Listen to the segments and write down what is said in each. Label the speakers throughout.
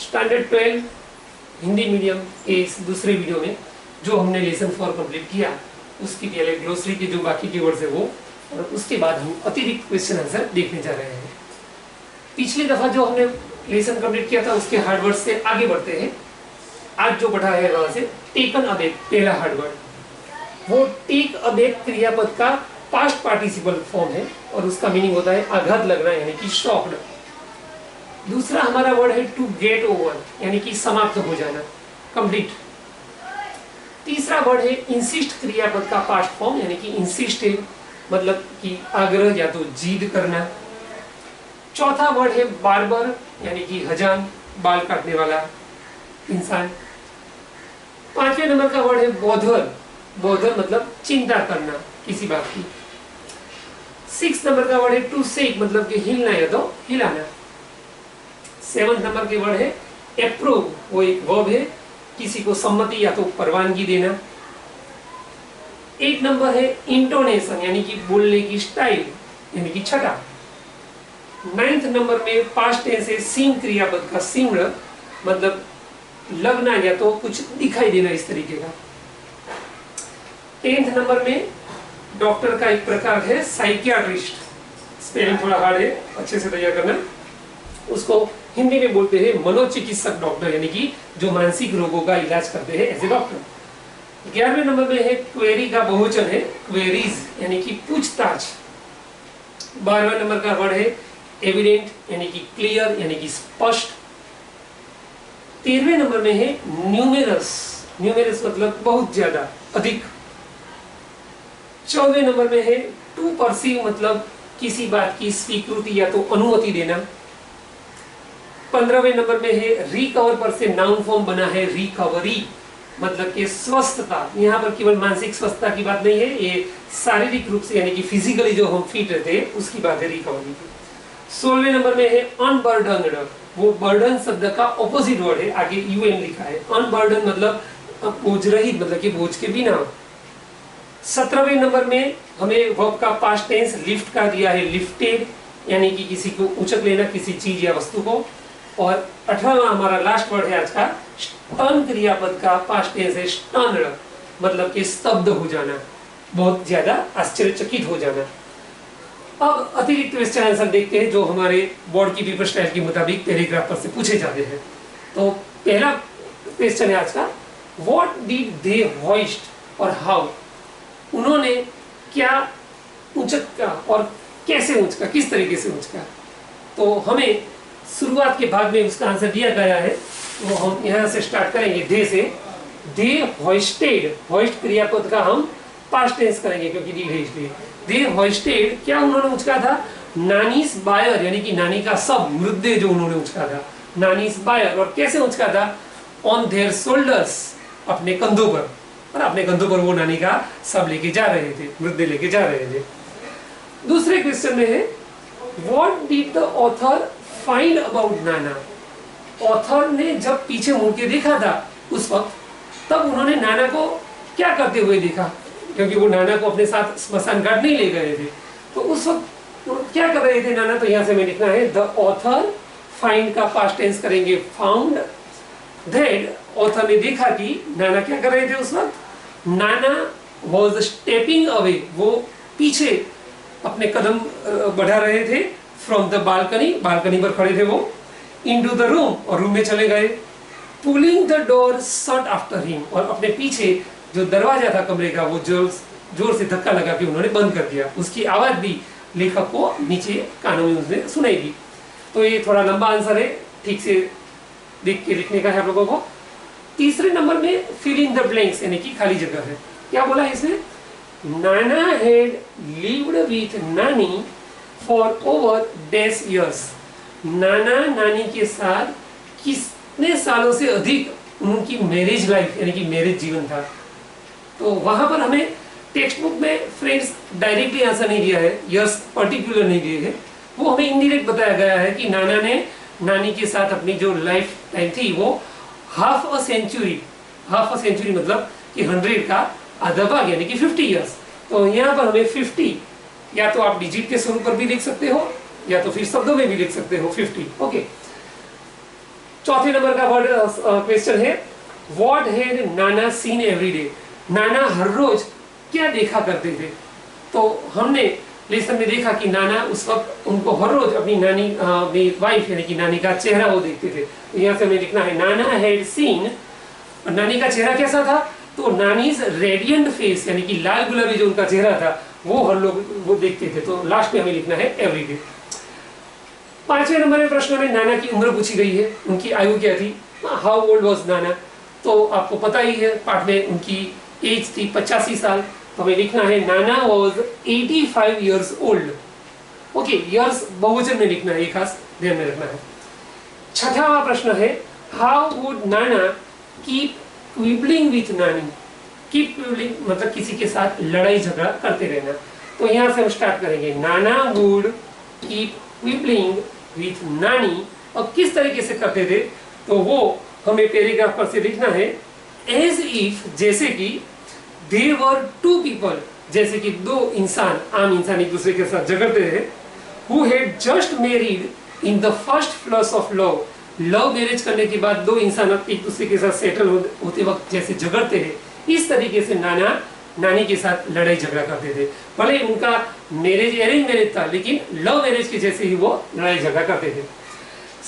Speaker 1: Standard 12 Hindi medium के इस दूसरे वीडियो में जो हमने लेसन 4 कंप्लीट किया उसकी पहले ग्लोसरी के जो बाकी कीवर्ड्स है वो, और उसके बाद हम अतिरिक्त क्वेश्चन आंसर देखने जा रहे हैं। पिछली दफा जो हमने लेसन कंप्लीट किया था उसके हार्ड वर्ड से आगे बढ़ते हैं। आज जो बढ़ा है वहां से टेकन अबैक, पहला हार्ड वर्ड, वो टेक अबैक क्रियापद का पास्ट पार्टिसिपल फॉर्म है और उसका मीनिंग होता है आघात लगना यानी कि शॉक्ड। दूसरा हमारा वर्ड है टू गेट ओवर यानी कि समाप्त हो जाना, कंप्लीट। तीसरा वर्ड है इंसिस्ट क्रियापद का पास्ट फॉर्म यानी कि इंसिस्ट है मतलब कि आग्रह या तो जिद करना। चौथा वर्ड है बार्बर यानी कि हजाम, बाल काटने वाला इंसान। पांचवें नंबर का वर्ड है बोधर, बोधर मतलब चिंता करना किसी बात की। 6 नंबर का वर्ड है टू सेक मतलब कि हिलना या तो हिलाना। 7 नंबर के वर्ड है अप्रूव, वो एक वर्ब है, किसी को सम्मति या तो परवानगी देना। 8 नंबर है इंटोनेशन यानी कि बोलने की स्टाइल यानी कि छटा। 9th नंबर में पास्ट टेंस है सीम क्रियापद का सिम्र मतलब लगना या तो कुछ दिखाई देना इस तरीके का। 10th नंबर में डॉक्टर का एक प्रकार है साइकियाट्रिस्ट, स्पेलिंग थोड़ा हार्ड है, अच्छे से तैयार करना। उसको हिंदी में बोलते हैं मनोचिकित्सक डॉक्टर यानी कि जो मानसिक रोगों का इलाज करते हैं एज ए डॉक्टर। 11वें नंबर में है क्वेरी का बहुवचन है क्वेरीज यानी कि पूछताछ। 12वें नंबर का वर्ड है एविडेंट यानी कि क्लियर यानी कि स्पष्ट। 13वें नंबर में है न्यूमेरस, न्यूमेरस मतलब बहुत ज्यादा, अधिक। 14वें नंबर में है टू परसीव मतलब किसी बात की स्वीकृति या तो अनुमति देना। 15वें नंबर में है रिकवर पर से नाउन फॉर्म बना है रिकवरी मतलब कि स्वस्थता। यहाँ पर केवल मानसिक स्वस्थता की बात नहीं है, ये शारीरिक रूप से यानी कि फिजिकली जो हम फिट रहते हैं उसकी बात है रिकवरी की। 16वें नंबर में है अनबर्डन्ड, वो बर्डन शब्द का ऑपोजिट वर्ड है, आगे यूएन लिखा है। अनबर्डन मतलब बोझ रहित मतलब कि बोझ के बिना। 17वें नंबर में हमें वर्ब का पास्ट टेंस लिफ्ट का दिया है लिफ्टेड यानी कि किसी को उचक लेना किसी चीज या वस्तु को। और 18वां हमारा लास्ट वर्ड है आज का स्टन क्रियापद का पास्ट टेंस है स्टन्ड मतलब कि स्तब्ध हो जाना, बहुत ज्यादा आश्चर्यचकित हो जाना। अब अतिरिक्त क्वेश्चन आंसर देखते हैं जो हमारे बोर्ड की पेपर स्टाइल के मुताबिक पैराग्राफ पर से पूछे जाते हैं। तो पहला क्वेश्चन है आज का, व्हाट डिड दे होइस्ट और हाउ, उन्होंने क्या उचका और कैसे उचका, किस तरीके से उचका। तो हमें शुरुआत के भाग में उसका आंसर दिया गया है, वो हम यहाँ से स्टार्ट करेंगे दे से। दे होइस्टेड, होइस्ट क्रियापद का हम पास्ट टेंस करेंगे क्योंकि डी है इसलिए। दे होइस्टेड, क्या उन्होंने उचका था, नानीस बायर यानी कि नानी का सब मृतदेह जो उन्होंने उचका था, नानीस बायर। और कैसे उचका था, ऑन देयर शोल्डर्स, अपने कंधों पर, और अपने कंधों पर वो नानी का सब लेके जा रहे थे, मृतदेह लेके जा रहे थे। दूसरे क्वेश्चन में है what did the author find about Nana, author ने जब पीछे मुड़ के देखा था उस वक्त, तब उन्होंने नाना को क्या करते हुए देखा, क्योंकि वो नाना को अपने साथ स्मशान घाट नहीं ले गए थे, तो उस वक्त वो क्या कर रहे थे नाना। तो यहाँ से मैं लिखना है द ऑथर, फाइंड का पास्ट टेंस करेंगे फाउंड। दैट, ऑथर ने देखा कि नाना क्या कर रहे थे उस वक्त, नाना वॉज स्टेपिंग अवे, वो पीछे अपने कदम बढ़ा रहे थे, फ्रॉम द बालकनी, बालकनी पर खड़े थे वो, इनटू द रूम, और रूम में चले गए। Pulling the door shut after him, और अपने पीछे जो दरवाजा था कमरे का वो जोर से धक्का लगा के उन्होंने बंद कर दिया। उसकी आवाज भी लेखक को नीचे कानों में उसने सुनाई दी। तो ये थोड़ा लंबा आंसर है, ठीक से देख के लिखने का है आप लोगों को। तीसरे नंबर में फिल इन द ब्लैंक्स यानी कि खाली जगह है। क्या बोला इसने, नाना हैड लिव्ड विथ नानी फॉर ओवर डैश इयर्स, नाना नानी के साथ कितने सालों से अधिक उनकी मैरिज लाइफ यानी कि मैरिज जीवन था। तो वहां पर हमें टेक्स्ट बुक में फ्रेंड्स डायरेक्टली आंसर नहीं दिया है, इयर्स पर्टिकुलर नहीं दिए हैं, वो हमें इनडायरेक्ट बताया गया है कि नाना ने नानी के साथ अपनी जो लाइफ टाइम थी वो हाफ अ सेंचुरी मतलब कि 100 का आधा भाग यानी कि 50 इयर्स। तो यहाँ पर हमें 50 या तो आप डिजिट के स्वरूप पर भी लिख सकते हो या तो फिर शब्दों में भी लिख सकते हो 50। ओके, चौथे नंबर का वर्ड क्वेश्चन है what had Nana scene every day. नाना हर रोज क्या देखा करते थे। तो हमने लेसन में देखा कि नाना उस वक्त उनको हर रोज अपनी नानी वाइफ यानी कि नानी का चेहरा वो देखते थे। यहाँ से हमें लिखना है नाना हैड सीन, नानी का चेहरा कैसा था, तो नानीज रेडियंट फेस यानी कि लाल गुलाबी जो उनका चेहरा था वो हर लोग वो देखते थे। तो लास्ट में हमें लिखना है एवरी डे। पांचवें नंबर में प्रश्न में नाना की उम्र पूछी गई है, उनकी आयु क्या थी, हाउ ओल्ड वाज नाना। तो आपको पता ही है पाठ में उनकी एज थी 85 साल। तो हमें लिखना है नाना was 85 years old. Okay, years बहुवचन में लिखना है, ये खास ध्यान में रखना है। छठावां प्रश्न है how would Nana keep क्विबलिंग with नानी। कीप क्विबलिंग मतलब किसी के साथ लड़ाई झगड़ा करते रहना। तो यहाँ से हम स्टार्ट करेंगे नाना वुड कीप क्विबलिंग विथ नानी। और किस तरीके से करते थे तो वो हमें पैराग्राफ पर से लिखना है एज इफ, जैसे कि देयर वर टू पीपल, जैसे कि दो इंसान, आम इंसान एक दूसरे के साथ झगड़ते थे, who had just married in the first flush of love. Love marriage करने के बाद दो इंसान एक दूसरे के साथ सेटल होते वक्त जैसे झगड़ते हैं, इस तरीके से नाना नानी के साथ लड़ाई झगड़ा करते थे। भले उनका मैरिज अरेंज मैरिज था लेकिन लव मैरिज के जैसे ही वो लड़ाई झगड़ा करते थे।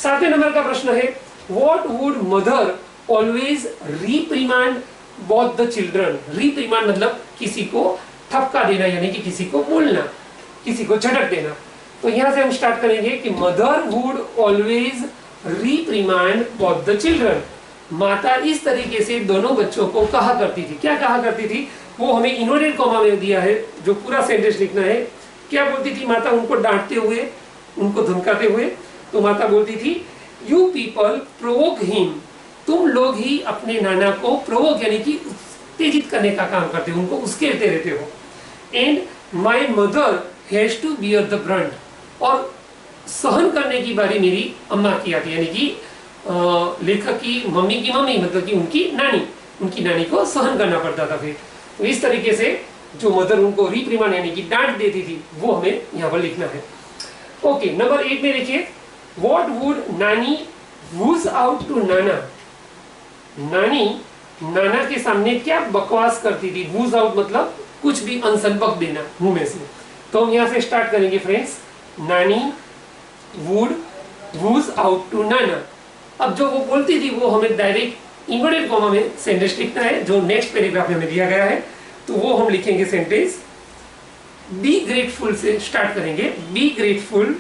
Speaker 1: सातवें नंबर का प्रश्न है what would mother always reprimand both the children. Reprimand मतलब किसी को ठपका देना यानी कि किसी को बोलना, किसी को झटक देना। तो यहाँ से हम स्टार्ट करेंगे कि mother would always reprimand both the children. माता इस तरीके से दोनों बच्चों को कहा करती थी। क्या कहा करती थी वो हमें इनवर्टेड कॉमा में दिया है, जो पूरा सेंटेंस लिखना है। क्या बोलती थी माता उनको डांटते हुए, उनको धमकाते हुए? तो माता बोलती थी यू पीपल प्रोवोक हिम, तुम लोग ही अपने नाना को प्रोवोक यानी कि उत्तेजित करने का काम करते हो, उनको उस्केरते रहते हो। And my mother has to bear the brunt, और सहन करने की बारी मेरी अम्मा की आती है, यानी कि लेखक की मम्मी मतलब कि उनकी नानी को सहन करना पड़ता था। फिर तो इस तरीके से जो मदर उनको रिप्रिमांड यानी कि डांट देती थी वो हमें यहाँ पर लिखना है। ओके, नंबर 8 में देखिए व्हाट वुड नानी वूज आउट टू नाना। नानी नाना के सामने क्या बकवास करती थी। वूज आउट मतलब कुछ भी अनसन बक देना मुंह में से। तो हम यहाँ से स्टार्ट करेंगे फ्रेंड्स, नानी वुड वूज आउट टू नाना। अब जो वो बोलती थी वो हमें डायरेक्ट इनवर्टेड कॉमा में सेंटेंस लिखना है, जो नेक्स्ट पैराग्राफ में हमें दिया गया है। तो वो हम लिखेंगे सेंटेंस बी ग्रेटफुल से स्टार्ट करेंगे। बी ग्रेटफुल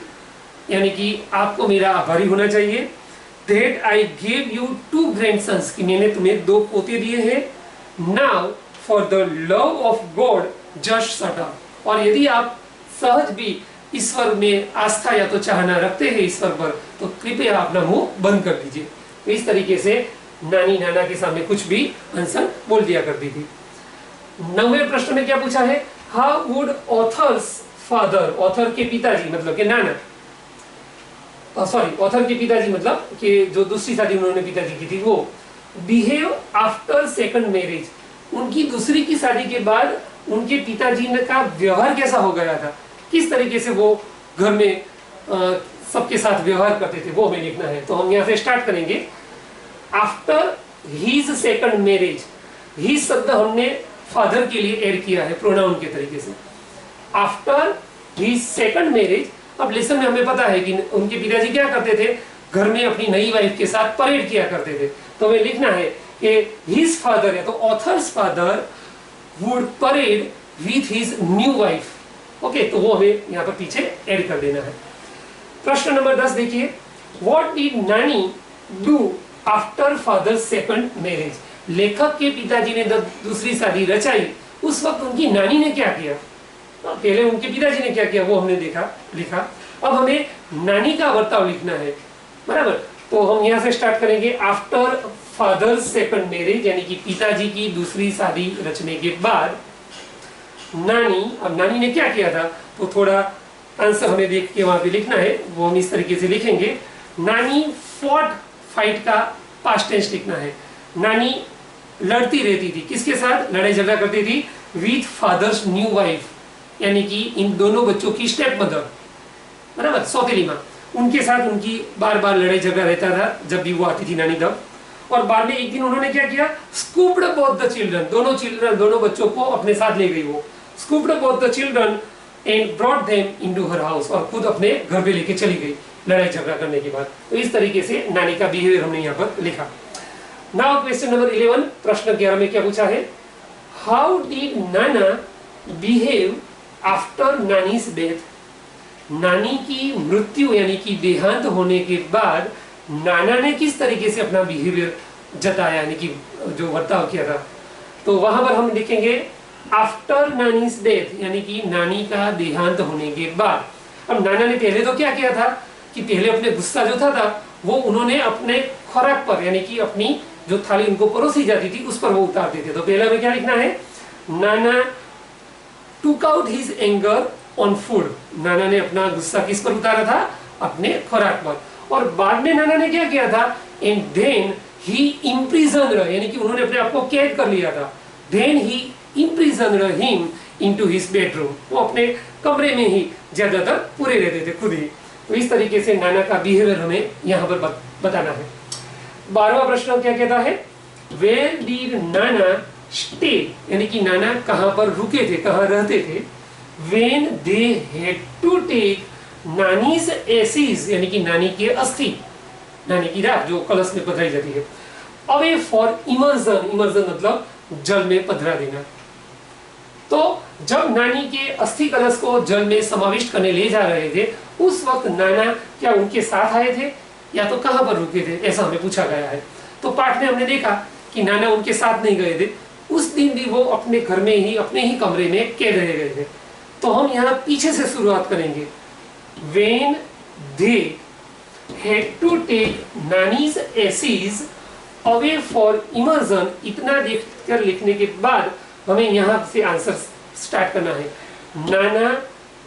Speaker 1: यानी कि आपको मेरा आभारी होना चाहिए। दैट आई गेव यू 2 ग्रैंडसन्स, कि मैंने तुम्हें 2 पोते दिए हैं। Now for the love of God just shut up, और यदि आप सहज भी ईश्वर में आस्था या तो चाहना रखते हैं ईश्वर पर, तो कृपया अपना मुंह बंद कर दीजिए। तो इस तरीके से नानी नाना के सामने कुछ भी अनसन बोल दिया करती थी। 9वें प्रश्न में क्या पूछा है how would authors father, author के पिताजी मतलब के नाना, ऑथर के पिताजी मतलब कि जो दूसरी शादी उन्होंने पिताजी की थी वो, बिहेव आफ्टर सेकंड मैरिज, उनकी दूसरी की शादी के बाद उनके पिताजी का व्यवहार कैसा हो गया था, किस तरीके से वो घर में सबके साथ व्यवहार करते थे, वो हमें लिखना है। तो हम यहाँ से स्टार्ट करेंगे after his second marriage. His शब्द हमने फादर के लिए ऐड किया है प्रोनाउन के तरीके से। आफ्टर हिज सेकंड मैरिज, अब लेसन में हमें पता है कि उनके पिताजी क्या करते थे, घर में अपनी नई वाइफ के साथ परेड किया करते थे। तो हमें लिखना है कि हिज फादर या तो authors father would parade with his new wife. Okay, तो वो हमें यहाँ पर पीछे ऐड कर देना है। प्रश्न नंबर 10 देखिए व्हाट डिड नानी do after father second marriage. लेखक के पिताजी ने दूसरी शादी रचाई, उस वक्त उनकी नानी ने क्या किया। पहले उनके पिताजी ने क्या किया वो हमने लिखा। अब हमें नानी का बर्ताव लिखना है, बराबर। तो हम यहाँ से स्टार्ट करेंगे आफ्टर फादर सेकंड मैरिज, यानी कि पिताजी की दूसरी शादी रचने के बाद नानी, अब नानी ने क्या किया था तो थोड़ा आंसर हमें देख के वहां पे लिखना है, वो हम इस तरीके से लिखेंगे। नानी फॉट, फाइट का पास्ट टेंस लिखना है। नानी लड़ती रहती थी, किसके साथ लड़ाई झगड़ा करती थी, विथ फादर्स न्यू वाइफ, यानी कि इन दोनों बच्चों की स्टेप मदर, बराबर, सौतेली माँ। उनके साथ उनकी बार बार लड़ाई झगड़ा रहता था जब भी वो आती थी नानी तब। और बाद में एक दिन उन्होंने क्या किया, स्कूप्ड बोथ द चिल्ड्रन, दोनों बच्चों को अपने साथ ले गई वो, scooped both the children and brought them into her house, और खुद अपने घर पे लेके चली गई लड़ाई झगड़ा करने के बाद। तो इस तरीके से नानी का बिहेवियर हमने यहाँ पर लिखा। नाउ क्वेश्चन नंबर 11, प्रश्न 11 में क्या पूछा है, how did Nana behave after nannies death, नानी की मृत्यु यानी कि देहांत होने के बाद नाना ने किस तरीके से अपना बिहेवियर जताया, यानी कि जो बर्ताव किया था। तो वहां पर हम लिखेंगे आफ्टर नानीज डेथ, यानी कि नानी का देहांत होने के बाद। अब नाना ने पहले तो क्या किया था कि पहले अपने गुस्सा जो था वो उन्होंने अपने खुराक पर, यानी कि अपनी जो थाली उनको परोसी जाती थी उस पर वो उतारते थे। तो पहले में क्या लिखना है, नाना टूक out his anger on food, नाना ने अपना गुस्सा किस पर उतारा था, अपने खुराक पर। और बाद में नाना ने क्या किया था, एंड देन ही इम्प्रिजन्ड, यानी कि उन्होंने अपने आप को कैद कर लिया था, then he imprisoned him into his bedroom, वो अपने कमरे में ही ज्यादातर पूरे रहते थे खुद ही। तो इस तरीके से नाना का बिहेवियर हमें यहाँ पर बताना है। 12वां प्रश्न क्या कहता है, वेयर डिड नाना स्टे, यानी कि नाना कहां पर रुके थे, कहां रहते थे, when they had to take Nani's aches, यानी कि नानी के अस्थि, नानी की राख जो कलश में पधराई जाती है, अवे फॉर इमर्जन, इमर्जन मतलब जल में पधरा देना। तो जब नानी के अस्थि कलश को जल में समाविष्ट करने ले जा रहे थे उस वक्त नाना क्या उनके साथ आए थे या तो कहां पर रुके थे, ऐसा हमें पूछा गया है। तो पाठ में हमने देखा कि नाना उनके साथ नहीं गए थे, उस दिन भी वो अपने घर में ही, अपने ही कमरे में कैद रह गए थे। तो हम यहाँ पीछे से शुरुआत करेंगे, when they had to take nannies ACs away for immersion, इतना देखकर लिखने के बाद हमें यहाँ से आंसर स्टार्ट करना है। नाना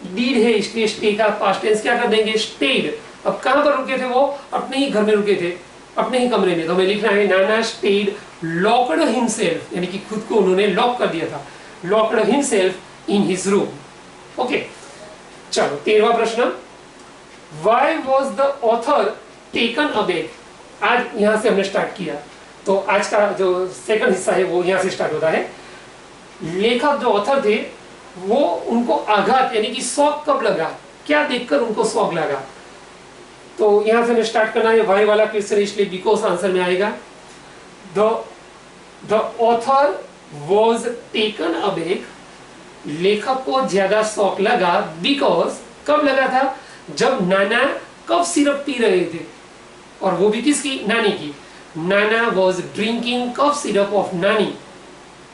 Speaker 1: डीड है, इसलिए स्टे का पास्ट टेंस क्या कर देंगे, स्टेड। अब कहां पर रुके थे वो, अपने ही घर में रुके थे, अपने ही कमरे में। तो हमें लिखना है नाना स्टेड लॉक्ड हिमसेल्फ, यानी कि खुद को उन्होंने लॉक कर दिया था, locked himself in his room. Okay, चलो 13वां प्रश्न, why was the author taken aback. आज यहां से हमने स्टार्ट किया, तो आज का जो सेकंड हिस्सा है वो यहां से स्टार्ट होता है। लेखक जो ऑथर थे वो, उनको आघात यानी कि शौक कब लगा, क्या देखकर उनको शौक लगा। तो यहां से हमें स्टार्ट करना है, वाई वाला क्वेश्चन इसलिए बिकॉज आंसर में आएगा। The author was taken aback, लेखक को ज्यादा शौक लगा, बिकॉज कब लगा था, जब नाना कफ सिरप पी रहे थे, और वो भी किसकी, नानी की। Nana was drinking cough syrup of Nani,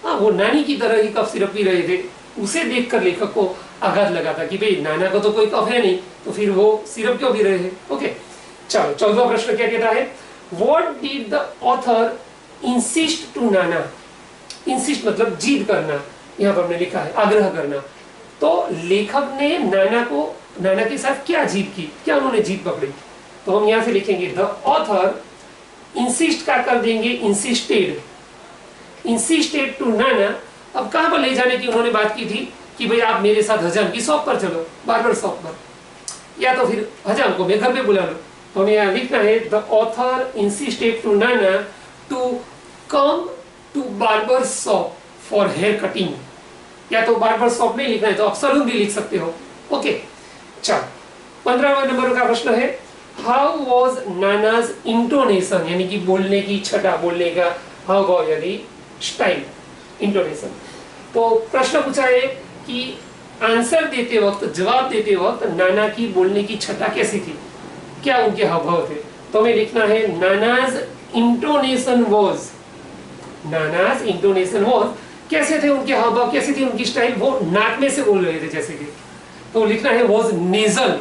Speaker 1: हाँ वो नानी की तरह ही कफ सिरप पी रहे थे, उसे देखकर लेखक को आघात लगा था कि भाई नाना को तो कोई कफ है नहीं, तो फिर वो सिरप क्यों पी रहे हैं। ओके, चलो 14वां प्रश्न क्या कहता है, what did the author insist to Nana. Insist मतलब जीद करना, यहाँ पर हमने लिखा है आग्रह करना। तो लेखक ने नाना के साथ क्या जीद की, क्या उन्होंने जीद पकड़ी। तो हम यहाँ से लिखेंगे द ऑथर इंसिस्ट का कर देंगे इंसिस्टेड, इंसिस्टेड टू नाना। अब कहां पर ले जाने की उन्होंने बात की थी कि भाई आप मेरे साथ हजाम की शॉप पर चलो, बार्बर शॉप पर, या तो फिर हजाम को मैं घर पे बुला लो। तो हमें यहाँ लिखना है the author insisted to Nana to come to barber shop for hair cutting, या तो बार्बर शॉप में लिखना है तो आप सलून भी लिख सकते हो। ओके, चलो 15वां नंबर का प्रश्न है, हाउ वॉज नानाज इंटोनेशन, यानी कि बोलने की छटा, बोलने का हाव भाव यानी स्टाइल, इंटोनेशन। तो प्रश्न पूछा है कि आंसर देते वक्त, जवाब देते वक्त नाना की बोलने की छटा कैसी थी, क्या उनके हाव भाव थे। तो हमें लिखना है नानाज इंटोनेशन वॉज, नानाज इंटोनेशन वॉज, कैसे थे उनके हाव भाव, कैसी थी उनकी स्टाइल, वो नाक में से बोल रहे थे जैसे कि। तो लिखना है वॉज नेजल,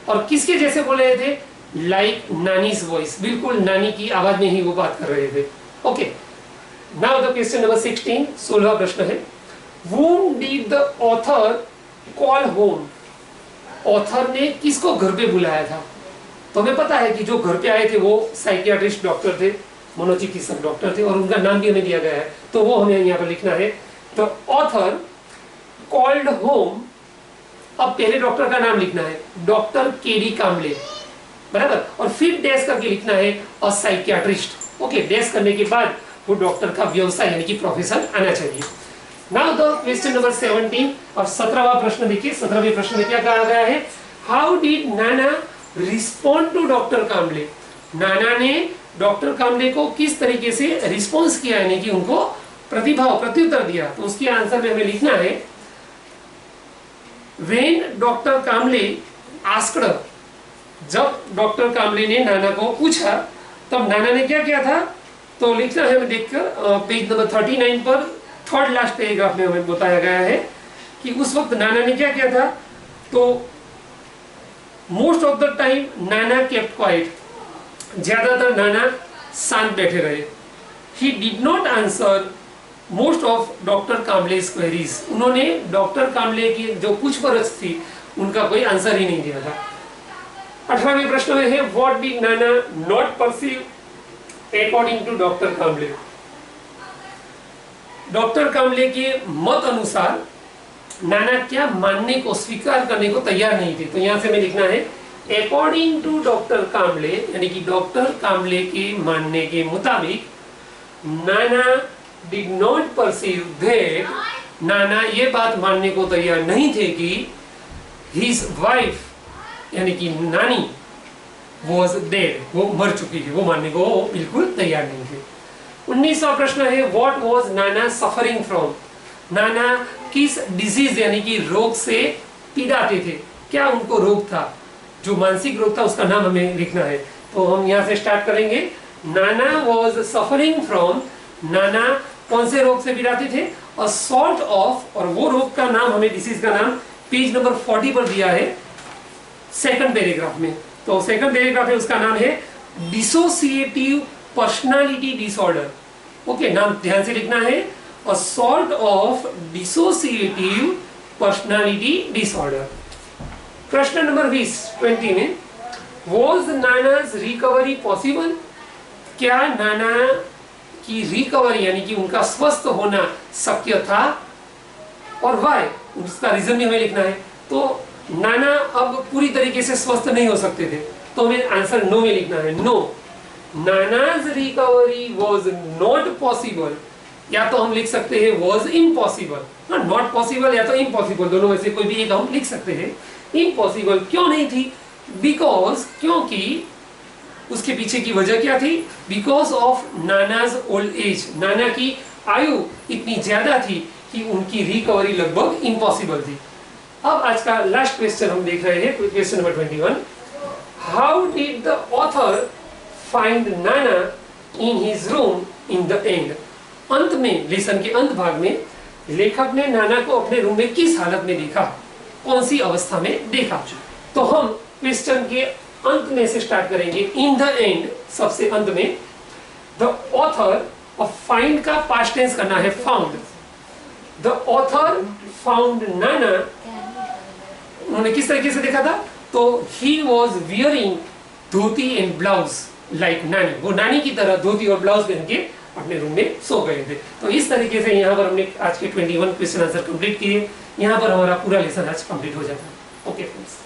Speaker 1: और किसके जैसे बोल रहे थे, लाइक नानीज वॉइस, बिल्कुल नानी की आवाज में ही वो बात कर रहे थे। Okay, now the question number 16, 16वां प्रश्न है, whom did the author call home। Author ने किसको घर पे बुलाया था। तो हमें पता है कि जो घर पे आए थे वो साइकियाट्रिस्ट डॉक्टर थे, मनोचिकित्सक डॉक्टर थे, और उनका नाम भी हमें दिया गया है, तो वो हमें यहाँ पर लिखना है द ऑथर कॉल्ड होम अब पहले डॉक्टर का नाम लिखना है, डॉक्टर केडी काम्बले, बराबर, और फिर डैश करके लिखना है अ साइकियाट्रिस्ट। ओके, डैश करने के बाद वो डॉक्टर का व्यवसाय यानी कि प्रोफेशन आना चाहिए। नाउ द क्वेश्चन नंबर 17 और 17वां प्रश्न देखिए। 17वें प्रश्न में क्या कहा गया है? How did Nana respond to doctor Kamble? नाना ने डॉक्टर काम्बले को किस तरीके से रिस्पॉन्स किया, यानी कि उनको प्रतिभाव प्रत्युत्तर दिया। तो उसके आंसर में हमें लिखना है व्हेन डॉक्टर काम्बले आस्क्ड, जब डॉक्टर काम्बले ने नाना को पूछा तब नाना ने क्या किया था? तो लिखना है हमें देखकर पेज नंबर 39 पर थर्ड लास्ट पैराग्राफ में हमें बताया गया है कि उस वक्त नाना ने क्या किया था। तो most of the time Nana kept quiet, ज्यादातर नाना शांत बैठे रहे। He did not answer most of doctor Kamble's queries, उन्होंने डॉक्टर काम्बले की जो पूछपरछ थी उनका कोई आंसर ही नहीं दिया था। 18वें प्रश्न में है what did Nana not perceive according to doctor Kamble? Doctor Kamble के मत अनुसार नाना क्या मानने को, स्वीकार करने को तैयार नहीं थे। तो यहां से हमें लिखना है अकॉर्डिंग टू डॉक्टर काम्बले, यानी कि डॉक्टर काम्बले के मानने के मुताबिक नाना डिड नॉट परसीव दैट, नाना ये बात मानने को तैयार नहीं थे कि हिज वाइफ यानी कि नानी वॉज डेड, वो मर चुकी थी, वो मानने को बिल्कुल तैयार नहीं थे। 19वां प्रश्न है what was Nana suffering from? नाना किस डिजीज यानी कि रोग से पीड़ाते थे? क्या उनको रोग था? जो मानसिक रोग था उसका नाम हमें लिखना है। तो हम यहाँ से स्टार्ट करेंगे। नाना वॉज सफरिंग फ्रॉम, नाना कौन से रोग से पीड़ाते थे? अ सॉर्ट ऑफ, और वो रोग का नाम हमें, डिसीज का नाम पेज नंबर 40 पर दिया है सेकंड पैराग्राफ में। तो सेकंड पैराग्राफ में उसका नाम है डिसोसिएटिव पर्सनालिटी डिसऑर्डर। ओके, नाम ध्यान से लिखना है, a sort of dissociative personality disorder. प्रश्न नंबर 20 में वॉज नानाज रिकवरी पॉसिबल? क्या नाना की रिकवरी यानी कि उनका स्वस्थ होना शक्य था? और वाई, उसका रीजन भी हमें लिखना है। तो नाना अब पूरी तरीके से स्वस्थ नहीं हो सकते थे, तो हमें आंसर नो में लिखना है। No, Nana's recovery was not possible, या तो हम लिख सकते हैं वॉज इम्पॉसिबल। हाँ, नॉट पॉसिबल या तो इम्पॉसिबल, दोनों में से कोई भी एक हम लिख सकते हैं। इम्पॉसिबल क्यों नहीं थी? बिकॉज, क्योंकि उसके पीछे की वजह क्या थी? बिकॉज ऑफ नानाज ओल्ड एज, नाना की आयु इतनी ज्यादा थी कि उनकी रिकवरी लगभग इम्पॉसिबल थी। अब आज का लास्ट क्वेश्चन हम देख रहे हैं, question number 21। How did the author find Nana in his room in the end? अंत में, लेसन के अंत भाग में लेखक ने नाना को अपने रूम में किस हालत में देखा, कौन सी अवस्था में देखा? तो हम क्वेश्चन के अंत में से स्टार्ट करेंगे। इन द एंड, सबसे अंत में। द ऑथर, और फाइंड का पास्ट टेंस करना है फाउंड। द ऑथर फाउंड नाना, उन्होंने किस तरीके से देखा था? तो he was wearing dhoti and blouse like नानी, वो नानी की तरह धोती और ब्लाउज पहन के अपने रूम में सो गए थे। तो इस तरीके से यहाँ पर हमने आज के 21 क्वेश्चन आंसर कंप्लीट किए। यहाँ पर हमारा पूरा लेसन आज कंप्लीट हो जाता है। Okay friends.